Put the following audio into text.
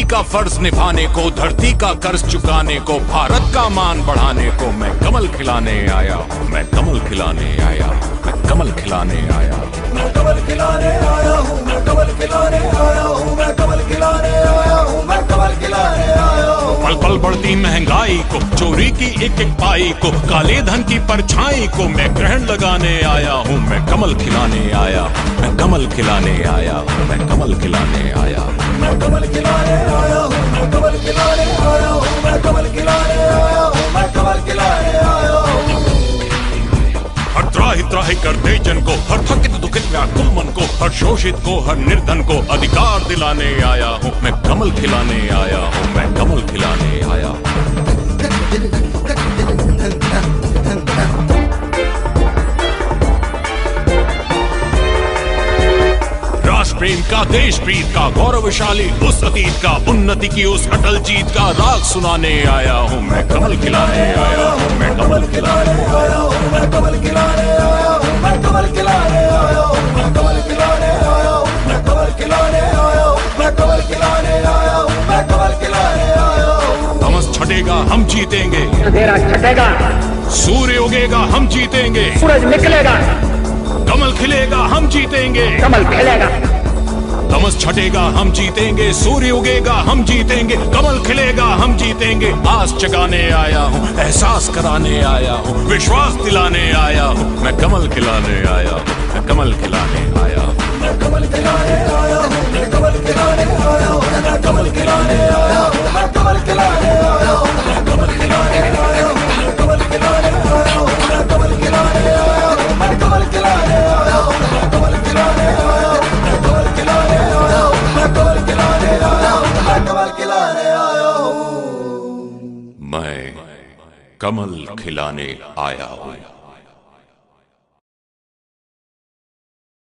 का फर्ज निभाने को, धरती का कर्ज चुकाने को, भारत का मान बढ़ाने को मैं कमल खिलाने आया हूँ, मैं कमल खिलाने आया हूँ, मैं कमल खिलाने आया हूँ, मैं कमल खिलाने आया हूँ, मैं कमल खिलाने आया हूँ, मैं कमल खिलाने आया हूँ, मैं कमल खिलाने आया हूँ। पल पल बढ़ती महंगाई को, चोरी की एक एक पाई को, काले धन की परछाई को मैं ग्रहण लगाने आया हूँ, मैं कमल खिलाने आया हूँ, मैं कमल खिलाने आया हूँ, मैं कमल खिलाने आया हूँ, मैं कमल खिलाने आया हूँ, मैं कमल खिलाने आया हूँ, मैं कमल खिलाने आया हूँ, मैं कमल खिलाने आया हूँ। हर त्राहि त्राहि करते जन को, हर थकित दुखित व्याकुल मन को, हर शोषित को, हर निर्धन को अधिकार दिलाने आया हूँ, मैं कमल खिलाने आया हूँ, मैं कमल खिलाने आया हूँ। राष्ट्र प्रेम का, देश प्रीत का, गौरवशाली उस अतीत का, उन्नति की उस अटल जीत का राग सुनाने आया हूँ, मैं कमल खिलाने आया हूँ, मैं कमल खिलाने आया हूँ, मैं कमल खिलाने आया हूँ, मैं कमल खिलाने आया हूँ, मैं कमल खिलाने आया हूँ, मैं कमल खिलाने आया हूँ, मैं कमल खिलाने आया हूँ, मैं कमल खिलाने आया हूँ। तमस छटेगा हम जीतेंगे, अंधेरा छटेगा, सूर्य उगेगा हम जीतेंगे, सूरज निकलेगा, कमल खिलेगा हम जीतेंगे, कमल खिलेगा। तमस छटेगा हम जीतेंगे, सूर्य उगेगा हम जीतेंगे, कमल खिलेगा हम जीतेंगे। आस जगाने आया हूँ, एहसास कराने आया हूँ, विश्वास दिलाने आया हूँ, मैं कमल खिलाने आया हूँ, मैं कमल खिलाने आया हूँ, मैं कमल खिलाने आया हूँ, मैं कमल खिलाने आया हूँ, मैं कमल खिलाने आया हूँ, मैं कमल खिलाने आया हूँ, मैं कमल खिलाने आया हूँ, मैं कमल खिलाने आया हूँ, मैं कमल खिलाने आया हूँ, मैं कमल खिलाने आया हूँ, मैं कमल खिलाने आया हूँ, मैं कमल खिलाने आया हूँ, मैं कमल खिलाने आया हूँ, मैं कमल खिलाने आया हूँ। मैं कमल खिलाने आया हूँ।